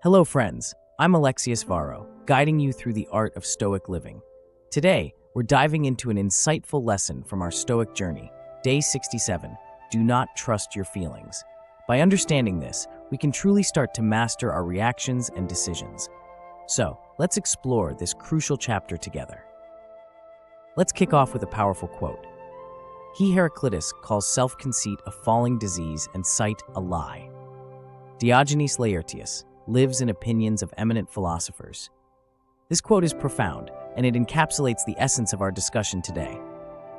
Hello friends, I'm Alexius Varro, guiding you through the art of Stoic living. Today, we're diving into an insightful lesson from our Stoic journey, Day 67, Do Not Trust Your Feelings. By understanding this, we can truly start to master our reactions and decisions. So, let's explore this crucial chapter together. Let's kick off with a powerful quote. He, Heraclitus, calls self-conceit a falling disease and sight a lie. Diogenes Laertius lives in opinions of eminent philosophers. This quote is profound, and it encapsulates the essence of our discussion today.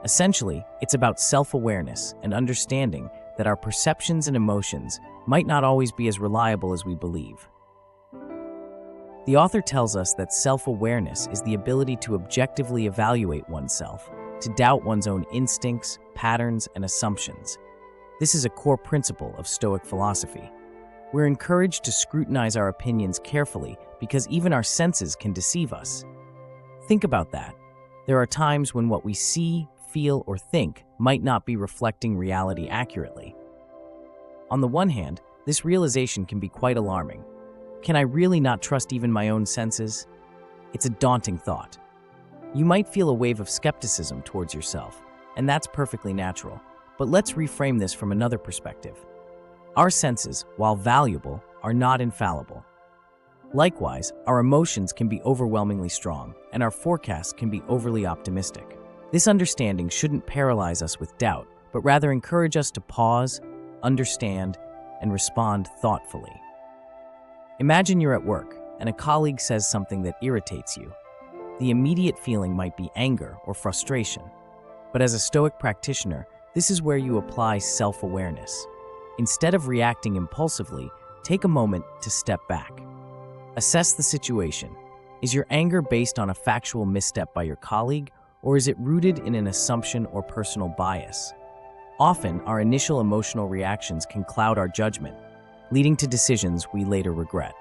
Essentially, it's about self-awareness and understanding that our perceptions and emotions might not always be as reliable as we believe. The author tells us that self-awareness is the ability to objectively evaluate oneself, to doubt one's own instincts, patterns, and assumptions. This is a core principle of Stoic philosophy. We're encouraged to scrutinize our opinions carefully because even our senses can deceive us. Think about that. There are times when what we see, feel, or think might not be reflecting reality accurately. On the one hand, this realization can be quite alarming. Can I really not trust even my own senses? It's a daunting thought. You might feel a wave of skepticism towards yourself, and that's perfectly natural. But let's reframe this from another perspective. Our senses, while valuable, are not infallible. Likewise, our emotions can be overwhelmingly strong, and our forecasts can be overly optimistic. This understanding shouldn't paralyze us with doubt, but rather encourage us to pause, understand, and respond thoughtfully. Imagine you're at work, and a colleague says something that irritates you. The immediate feeling might be anger or frustration. But as a Stoic practitioner, this is where you apply self-awareness. Instead of reacting impulsively, take a moment to step back. Assess the situation. Is your anger based on a factual misstep by your colleague, or is it rooted in an assumption or personal bias? Often, our initial emotional reactions can cloud our judgment, leading to decisions we later regret.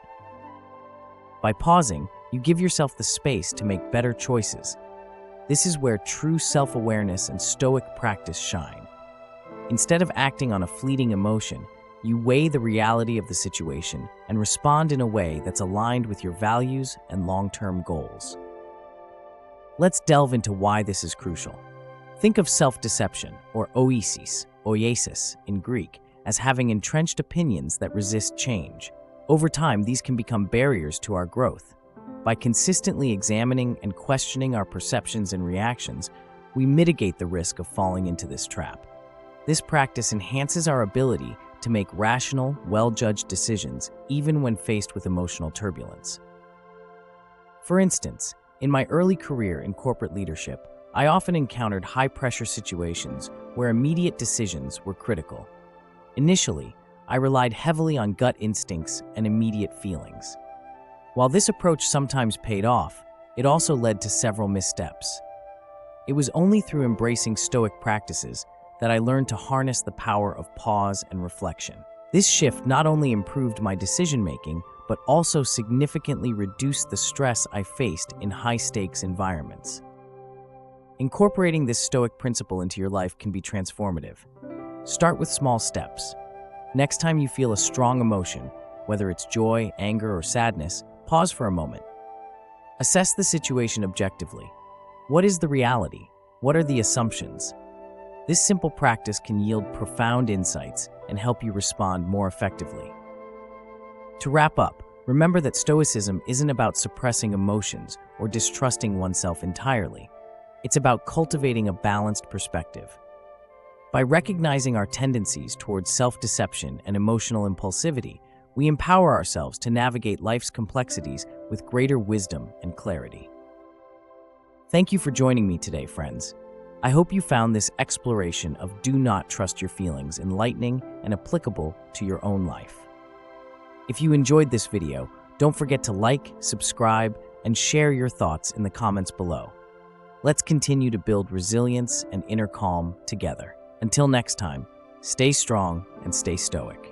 By pausing, you give yourself the space to make better choices. This is where true self-awareness and Stoic practice shine. Instead of acting on a fleeting emotion, you weigh the reality of the situation and respond in a way that's aligned with your values and long-term goals. Let's delve into why this is crucial. Think of self-deception, or oesis in Greek, as having entrenched opinions that resist change. Over time, these can become barriers to our growth. By consistently examining and questioning our perceptions and reactions, we mitigate the risk of falling into this trap. This practice enhances our ability to make rational, well-judged decisions, even when faced with emotional turbulence. For instance, in my early career in corporate leadership, I often encountered high-pressure situations where immediate decisions were critical. Initially, I relied heavily on gut instincts and immediate feelings. While this approach sometimes paid off, it also led to several missteps. It was only through embracing Stoic practices that I learned to harness the power of pause and reflection. This shift not only improved my decision-making, but also significantly reduced the stress I faced in high-stakes environments. Incorporating this Stoic principle into your life can be transformative. Start with small steps. Next time you feel a strong emotion, whether it's joy, anger, or sadness, pause for a moment. Assess the situation objectively. What is the reality? What are the assumptions? This simple practice can yield profound insights and help you respond more effectively. To wrap up, remember that Stoicism isn't about suppressing emotions or distrusting oneself entirely. It's about cultivating a balanced perspective. By recognizing our tendencies towards self-deception and emotional impulsivity, we empower ourselves to navigate life's complexities with greater wisdom and clarity. Thank you for joining me today, friends. I hope you found this exploration of Do Not Trust Your Feelings enlightening and applicable to your own life. If you enjoyed this video, don't forget to like, subscribe, and share your thoughts in the comments below. Let's continue to build resilience and inner calm together. Until next time, stay strong and stay stoic.